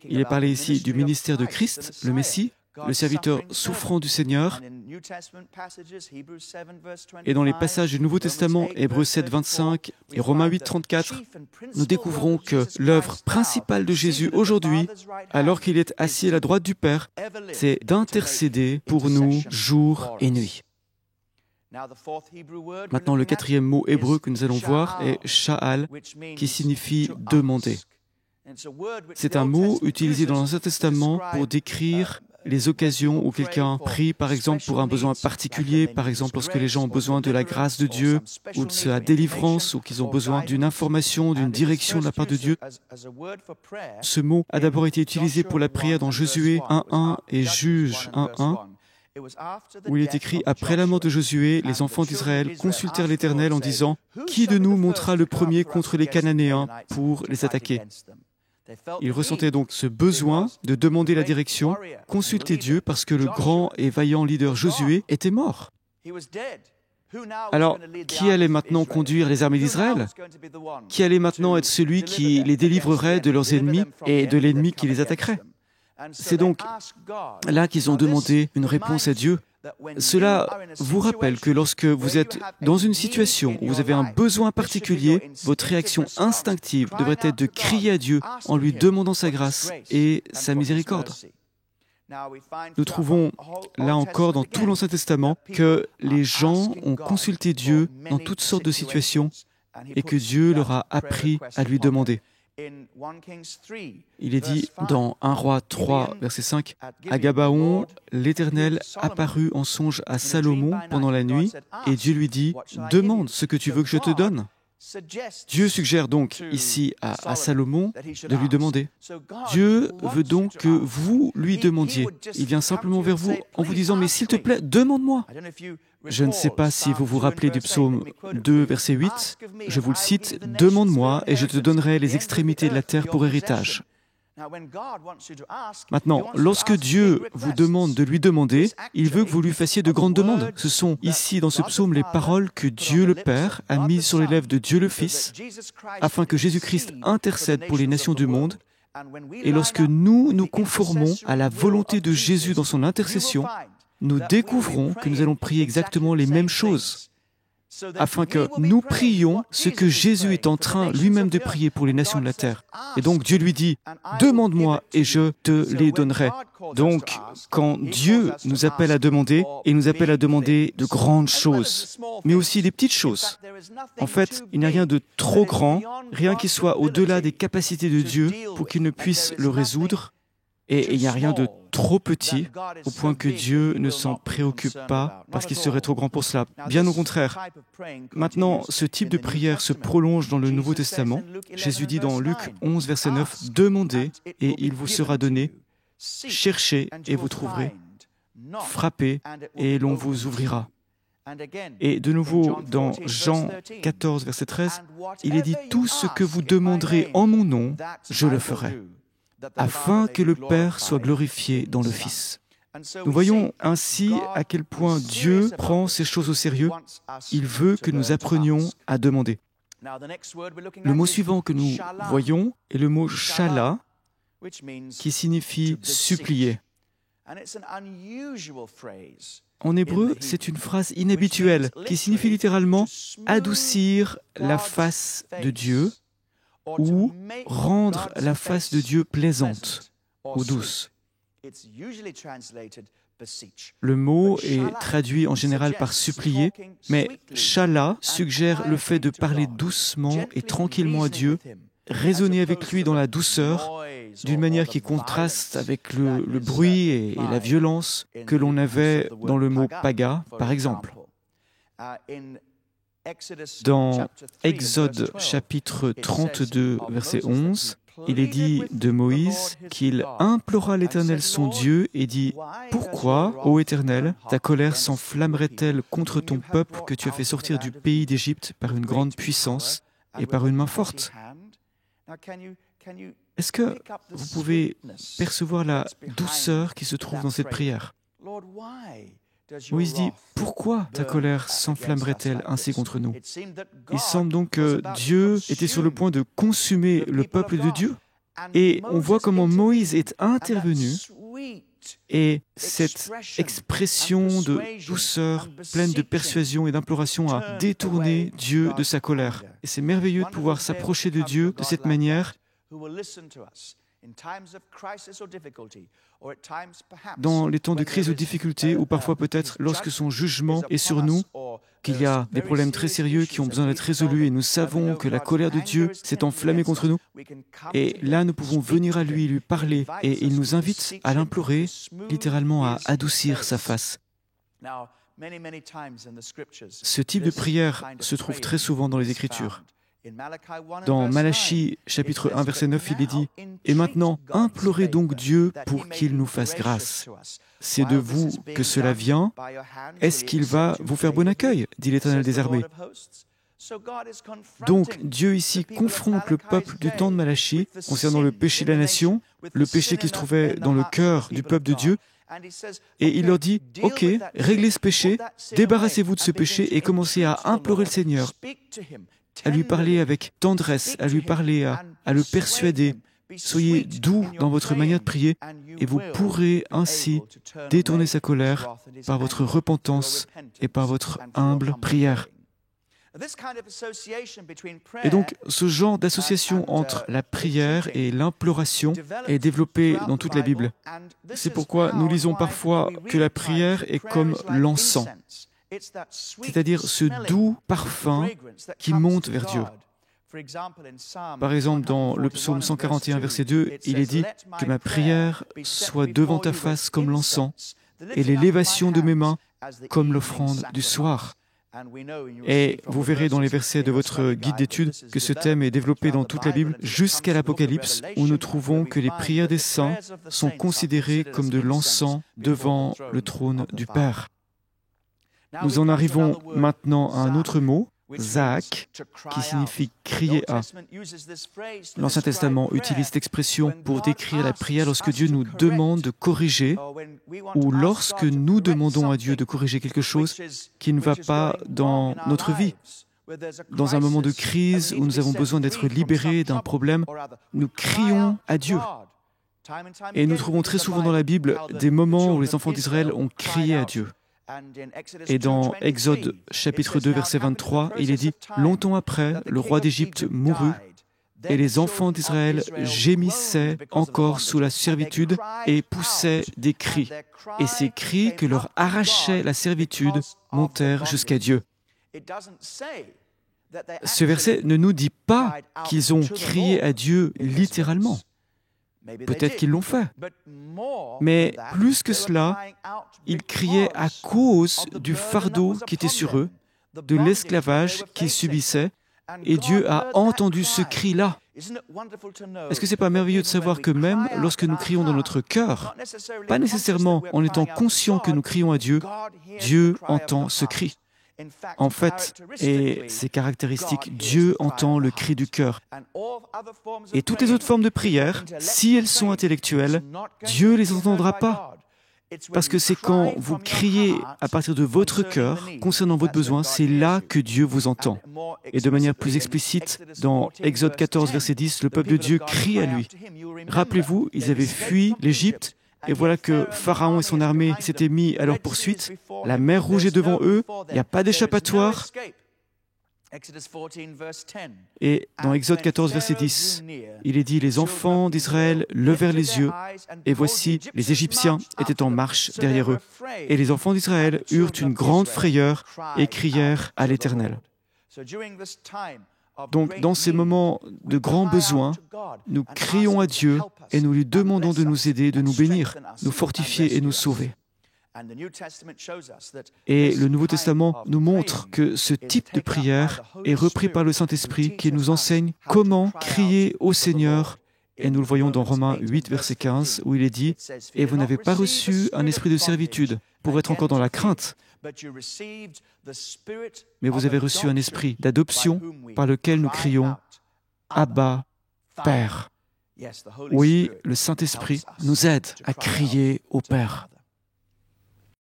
Il est parlé ici du ministère de Christ, le Messie, le serviteur souffrant du Seigneur. Et dans les passages du Nouveau Testament, Hébreux 7, 25 et Romains 8, 34, nous découvrons que l'œuvre principale de Jésus aujourd'hui, alors qu'il est assis à la droite du Père, c'est d'intercéder pour nous jour et nuit. Maintenant, le quatrième mot hébreu que nous allons voir est sha'al, qui signifie demander. C'est un mot utilisé dans l'Ancien Testament pour décrire les occasions où quelqu'un prie, par exemple, pour un besoin particulier, par exemple lorsque les gens ont besoin de la grâce de Dieu, ou de la délivrance, ou qu'ils ont besoin d'une information, d'une direction de la part de Dieu. Ce mot a d'abord été utilisé pour la prière dans Josué 1.1 et Juge 1.1, où il est écrit « Après la mort de Josué, les enfants d'Israël consultèrent l'Éternel en disant « Qui de nous montera le premier contre les Cananéens pour les attaquer ?» Ils ressentaient donc ce besoin de demander la direction, consulter Dieu, parce que le grand et vaillant leader Josué était mort. Alors, qui allait maintenant conduire les armées d'Israël? Qui allait maintenant être celui qui les délivrerait de leurs ennemis et de l'ennemi qui les attaquerait? C'est donc là qu'ils ont demandé une réponse à Dieu. Cela vous rappelle que lorsque vous êtes dans une situation où vous avez un besoin particulier, votre réaction instinctive devrait être de crier à Dieu en lui demandant sa grâce et sa miséricorde. Nous trouvons là encore dans tout l'Ancien Testament que les gens ont consulté Dieu dans toutes sortes de situations et que Dieu leur a appris à lui demander. Il est dit dans 1 Roi 3, verset 5, « À Gabaon, l'Éternel apparut en songe à Salomon pendant la nuit, et Dieu lui dit, « Demande ce que tu veux que je te donne. » Dieu suggère donc ici à Salomon de lui demander. Dieu veut donc que vous lui demandiez. Il vient simplement vers vous en vous disant « Mais s'il te plaît, demande-moi. » Je ne sais pas si vous vous rappelez du psaume 2, verset 8. Je vous le cite, « Demande-moi et je te donnerai les extrémités de la terre pour héritage. » Maintenant, lorsque Dieu vous demande de lui demander, il veut que vous lui fassiez de grandes demandes. Ce sont ici dans ce psaume les paroles que Dieu le Père a mises sur les lèvres de Dieu le Fils, afin que Jésus-Christ intercède pour les nations du monde. Et lorsque nous nous conformons à la volonté de Jésus dans son intercession, nous découvrons que nous allons prier exactement les mêmes choses, afin que nous prions ce que Jésus est en train lui-même de prier pour les nations de la terre. Et donc Dieu lui dit, « Demande-moi et je te les donnerai. » Donc, quand Dieu nous appelle à demander, il nous appelle à demander de grandes choses, mais aussi des petites choses. En fait, il n'y a rien de trop grand, rien qui soit au-delà des capacités de Dieu pour qu'il ne puisse le résoudre. Et il n'y a rien de trop petit au point que Dieu ne s'en préoccupe pas parce qu'il serait trop grand pour cela. Bien au contraire. Maintenant, ce type de prière se prolonge dans le Nouveau Testament. Jésus dit dans Luc 11, verset 9, « Demandez et il vous sera donné. Cherchez et vous trouverez. Frappez et l'on vous ouvrira. » Et de nouveau, dans Jean 14, verset 13, il est dit « Tout ce que vous demanderez en mon nom, je le ferai. » afin que le Père soit glorifié dans le Fils. Nous voyons ainsi à quel point Dieu prend ces choses au sérieux. Il veut que nous apprenions à demander. Le mot suivant que nous voyons est le mot « shala », qui signifie « supplier ». En hébreu, c'est une phrase inhabituelle qui signifie littéralement « adoucir la face de Dieu » ou rendre la face de Dieu plaisante ou douce. Le mot est traduit en général par supplier, mais shala suggère le fait de parler doucement et tranquillement à Dieu, raisonner avec lui dans la douceur, d'une manière qui contraste avec le bruit et la violence que l'on avait dans le mot paga, par exemple. Dans Exode chapitre 32, verset 11, il est dit de Moïse qu'il implora l'Éternel son Dieu et dit « Pourquoi, ô Éternel, ta colère s'enflammerait-elle contre ton peuple que tu as fait sortir du pays d'Égypte par une grande puissance et par une main forte ?» Est-ce que vous pouvez percevoir la douceur qui se trouve dans cette prière? Moïse dit, « Pourquoi ta colère s'enflammerait-elle ainsi contre nous ?» Il semble donc que Dieu était sur le point de consumer le peuple de Dieu. Et on voit comment Moïse est intervenu, et cette expression de douceur, pleine de persuasion et d'imploration a détourné Dieu de sa colère. Et c'est merveilleux de pouvoir s'approcher de Dieu de cette manière, dans les temps de crise ou de difficulté, ou parfois peut-être lorsque son jugement est sur nous, qu'il y a des problèmes très sérieux qui ont besoin d'être résolus et nous savons que la colère de Dieu s'est enflammée contre nous. Et là, nous pouvons venir à lui, lui parler, et il nous invite à l'implorer, littéralement à adoucir sa face. Ce type de prière se trouve très souvent dans les Écritures. Dans Malachie, chapitre 1, verset 9, il est dit « Et maintenant, implorez donc Dieu pour qu'il nous fasse grâce. C'est de vous que cela vient. Est-ce qu'il va vous faire bon accueil, dit l'Éternel des armées. » Donc, Dieu ici confronte le peuple du temps de Malachie concernant le péché de la nation, le péché qui se trouvait dans le cœur du peuple de Dieu, et il leur dit « Ok, réglez ce péché, débarrassez-vous de ce péché et commencez à implorer le Seigneur, à lui parler avec tendresse, à lui parler, à le persuader. Soyez doux dans votre manière de prier et vous pourrez ainsi détourner sa colère par votre repentance et par votre humble prière. » Et donc, ce genre d'association entre la prière et l'imploration est développé dans toute la Bible. C'est pourquoi nous lisons parfois que la prière est comme l'encens, c'est-à-dire ce doux parfum qui monte vers Dieu. Par exemple, dans le psaume 141, verset 2, il est dit « Que ma prière soit devant ta face comme l'encens, et l'élévation de mes mains comme l'offrande du soir. » Et vous verrez dans les versets de votre guide d'études que ce thème est développé dans toute la Bible jusqu'à l'Apocalypse, où nous trouvons que les prières des saints sont considérées comme de l'encens devant le trône du Père. Nous en arrivons maintenant à un autre mot, Zaak, qui signifie crier à. L'Ancien Testament utilise cette expression pour décrire la prière lorsque Dieu nous demande de corriger ou lorsque nous demandons à Dieu de corriger quelque chose qui ne va pas dans notre vie. Dans un moment de crise où nous avons besoin d'être libérés d'un problème, nous crions à Dieu. Et nous trouvons très souvent dans la Bible des moments où les enfants d'Israël ont crié à Dieu. Et dans Exode chapitre 2, verset 23, il est dit « Longtemps après, le roi d'Égypte mourut, et les enfants d'Israël gémissaient encore sous la servitude et poussaient des cris. Et ces cris que leur arrachait la servitude montèrent jusqu'à Dieu. » Ce verset ne nous dit pas qu'ils ont crié à Dieu littéralement. Peut-être qu'ils l'ont fait. Mais plus que cela, ils criaient à cause du fardeau qui était sur eux, de l'esclavage qu'ils subissaient, et Dieu a entendu ce cri-là. Est-ce que ce n'est pas merveilleux de savoir que même lorsque nous crions dans notre cœur, pas nécessairement en étant conscients que nous crions à Dieu, Dieu entend ce cri. En fait, et c'est caractéristique, Dieu entend le cri du cœur. Et toutes les autres formes de prière, si elles sont intellectuelles, Dieu ne les entendra pas. Parce que c'est quand vous criez à partir de votre cœur, concernant votre besoin, c'est là que Dieu vous entend. Et de manière plus explicite, dans Exode 14, verset 10, le peuple de Dieu crie à lui. Rappelez-vous, ils avaient fui l'Égypte, et voilà que Pharaon et son armée s'étaient mis à leur poursuite. La mer Rouge est devant eux, il n'y a pas d'échappatoire. Et dans Exode 14, verset 10, il est dit « Les enfants d'Israël levèrent les yeux, et voici, les Égyptiens étaient en marche derrière eux. Et les enfants d'Israël eurent une grande frayeur et crièrent à l'Éternel. » Donc, dans ces moments de grands besoins, nous crions à Dieu et nous lui demandons de nous aider, de nous bénir, nous fortifier et nous sauver. Et le Nouveau Testament nous montre que ce type de prière est repris par le Saint-Esprit qui nous enseigne comment crier au Seigneur. Et nous le voyons dans Romains 8, verset 15, où il est dit « Et vous n'avez pas reçu un esprit de servitude pour être encore dans la crainte, mais vous avez reçu un esprit d'adoption par lequel nous crions « Abba, Père ». Oui, le Saint-Esprit nous aide à crier au Père.